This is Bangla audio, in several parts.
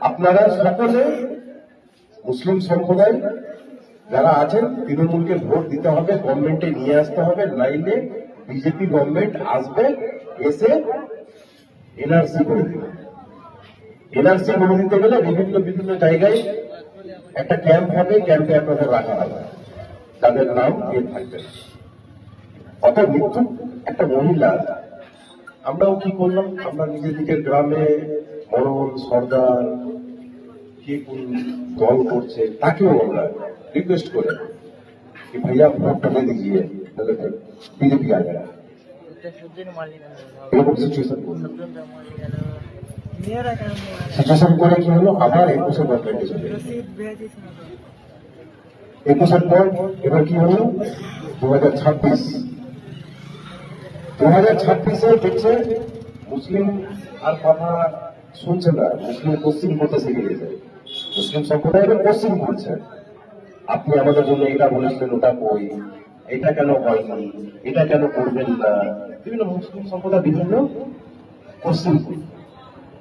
আপনারা সকলে মুসলিম সম্প্রদায় যারা আছেন তৃণমূলকে ভোট দিতে হবে, গভর্নমেন্টে নিয়ে আসতে হবে, নাইলে বিজেপি গভর্নমেন্ট আসবে, এসে এনআরসি করে দেবে। এনআরসি করে দিতে গেলে বিভিন্ন বিভিন্ন জায়গায় একটা ক্যাম্প হবে, ক্যাম্পে আপনাদের রাখা হবে, তাদের নাম এ থাকবে। অত মৃত্যু একটা মহিলা, আমরাও কি করলাম, আমরা নিজের দিকের গ্রামে মরণ সর্দার কে কোন দল করছে তাকেও আমরা रिक्वेस्ट করে कि भैया वोट करने दीजिए, बीजेपी आ जाएगा। সিচুয়েশন করে কি হলো, আবার 21 গভর্নমেন্টে চলে গেল। 21 পর এবার কি হলো 2026 দেখছে মুসলিম আর কথা শুনছে না, মুসলিম পশ্চিম করতে শিখে গেছে, মুসলিম সম্প্রদায় এবার পশ্চিম করছে। আপনি আমাদের জন্য এটা বলেছিলেন, ওটা কই, এটা কেন হয়নি, এটা কেন করবেন না, বিভিন্ন মুসলিম সম্প্রদায় বিভিন্ন পশ্চিম।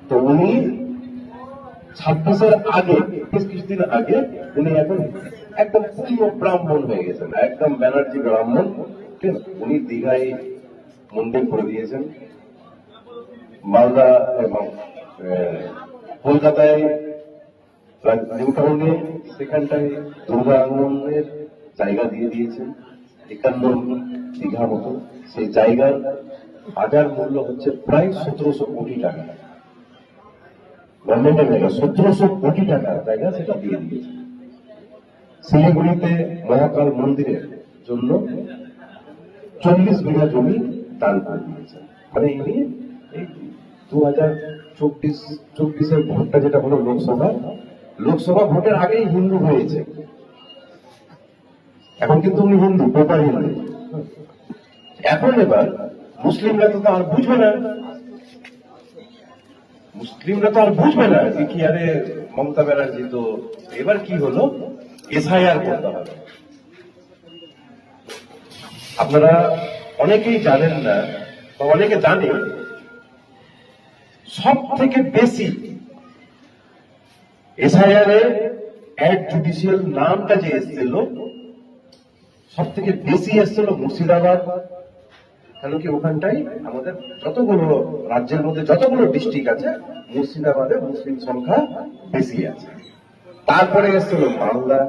তো উনি 26-এর আগে, বেশ কিছুদিন আগে উনি এখন একদম পূর্ণ ব্রাহ্মণ হয়ে গেছেন, একদম ব্যানার্জি ব্রাহ্মণ। উনি দীঘায় মন্দির করে দিয়েছেন, মালদা এবং কলকাতায় নিউ টাউনে সেখানটায় দুর্গা আগমনের জায়গা দিয়ে দিয়েছেন 51 দীঘা মতো। সেই জায়গার বাজার মূল্য হচ্ছে প্রায় 1700 কোটি টাকা, গভর্নমেন্টের জায়গা 1700 কোটি টাকার জায়গা সেটা দিয়ে দিয়েছে। শিলিগুড়িতে মহাকাল মন্দিরের জন্য 40 বিঘা জমি দান করে দিয়েছে। মানে ইনি এই 2024-এর ভোটটা যেটা হলো লোকসভা ভোটের আগেই হিন্দু হয়েছে, এখন কিন্তু উনি হিন্দু, প্রপার হিন্দু। এখন এবার মুসলিমরা তো আর বুঝবে না, যে কি আরে মমতা ব্যানার্জি তো এবার কি হলো এসআইআর করতে হবে। আপনারা অনেকেই জানেন না বা অনেকে জানে, সব থেকে বেশি এসআইআর এ অ্যাড জুডিশিয়াল নামটা যে এসেছিল, সব থেকে বেশি এসেছিল মুর্শিদাবাদ। কেন কি ওখানটাই আমাদের যতগুলো রাজ্যের মধ্যে যতগুলো ডিস্ট্রিক্ট আছে, মুর্শিদাবাদে মুসলিম সংখ্যা বেশি আছে। তারপরে এসেছিল মালদা,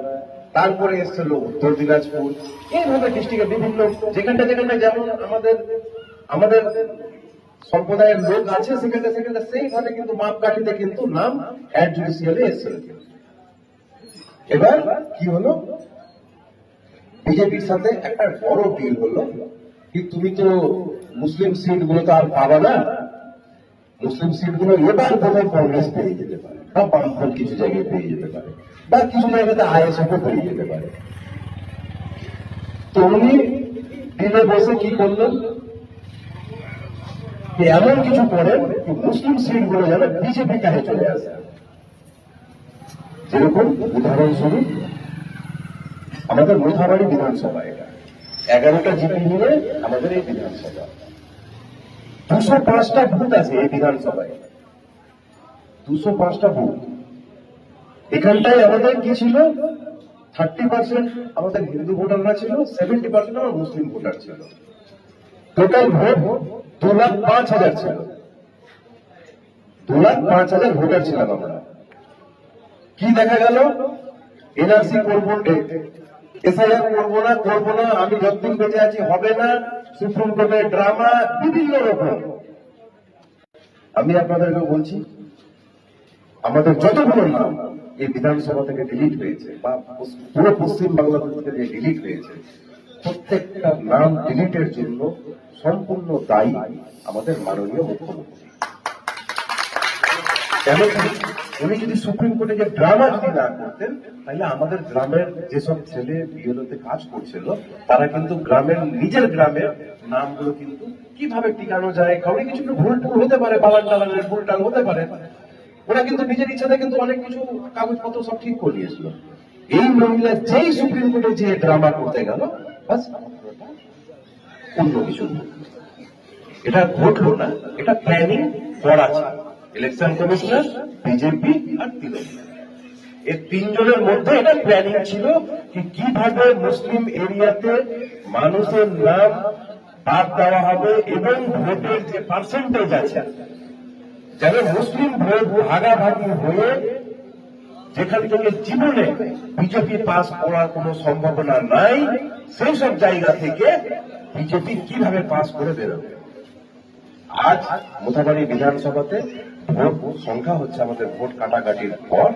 তারপরে এসেছিল উত্তর দিনাজপুর, এইভাবে ডিস্ট্রিক্টে বিভিন্ন যেখানটা যেমন আমাদের সম্প্রদায়ের লোক আছে সেখানে সেইভাবে কিন্তু মাপকাঠিতে কিন্তু নাম অ্যাড জুডিশিয়ালে এসেছিল। এবার কি হলো, বিজেপির সাথে একটা বড় ডিল হলো কি তুমি তো মুসলিম সিট গুলো তো আর পাবা না, মুসলিম সিট গুলো এবার বোধহয় কংগ্রেস পেয়ে যেতে পারে, বা বামফ্রন্ট কিছু জায়গায় পেয়ে যেতে পারে, বা কিছু জায়গাতে আইএসএফও পেয়ে যেতে পারে। তো উনি ডিলে বসে কি করলেন, এমন কিছু করেন মুসলিম সিট গুলো যেন বিজেপি কাছে চলে আসে। যেরকম উদাহরণস্বরূপ আমাদের মোথাবাড়ি বিধানসভা, এটা 11টা জিপি নিয়ে আমাদের এই বিধানসভা, 205টা বুথ আছে এই বিধানসভায়, 205টা বুথ। এখানটায় আমাদের কি ছিল, 30% আমাদের হিন্দু ভোটাররা ছিল, 70% আমার মুসলিম ভোটার ছিল। টোটাল ভোট 2,05,000 ছিল, 2,05,000 ভোটার ছিলাম আমরা। কি দেখা গেল, এনআরসি করবো, এসআইআর করবো না, আমি যতদিন বেঁচে আছি হবে না, সুপ্রিম কোর্টের ড্রামা, বিভিন্ন রকম। আমি আপনাদেরকে বলছি, আমাদের যতগুলো নাম এই বিধানসভা থেকে ডিলিট হয়েছে বা পুরো পশ্চিম বাংলা থেকে যে ডিলিট হয়েছে, প্রত্যেকটা নাম ডিলিটের জন্য সম্পূর্ণ দায়ী আমাদের মাননীয় মুখ্যমন্ত্রী। কেন উনি যদি সুপ্রিম কোর্টে যে ড্রামা যদি না করতেন, তাহলে আমাদের গ্রামের যেসব ছেলে বিএলওতে কাজ করছিল, তারা কিন্তু নিজের গ্রামের নামগুলো কিন্তু কিভাবে টিকানো যায়, কাউকে কিছু ভুল হতে পারে, বাগান টালানের ভুল টাল হতে পারে, ওরা কিন্তু নিজের ইচ্ছাতে কিন্তু অনেক কিছু কাগজপত্র সব ঠিক করে নিয়েছিল। এই মহিলা যেই সুপ্রিম কোর্টে যে ড্রামা করতে গেল, বাস অন্য কিছু, এটা ঘটলো না, এটা প্ল্যানিং করা ছিল। ইলেকশন কমিশনার, বিজেপি আর তৃণমূল। এই তিনজনের মধ্যে এটা প্ল্যানিং ছিল কি কিভাবে মুসলিম এরিয়াতে মানুষের নাম বাদ দেওয়া হবে এবং ভোটের যে পার্সেন্টেজ আছে যেন মুসলিম ভোট ভাগাভাগি হয়ে যেখান থেকে জীবনে বিজেপি পাস করার কোন সম্ভাবনা নাই, সেই সব জায়গা থেকে বিজেপি কিভাবে পাস করে বেরোবে। আজ মোথাবাড়ি বিধানসভাতে ভোট সংখ্যা হচ্ছে আমাদের ভোট কাটাকাটির পর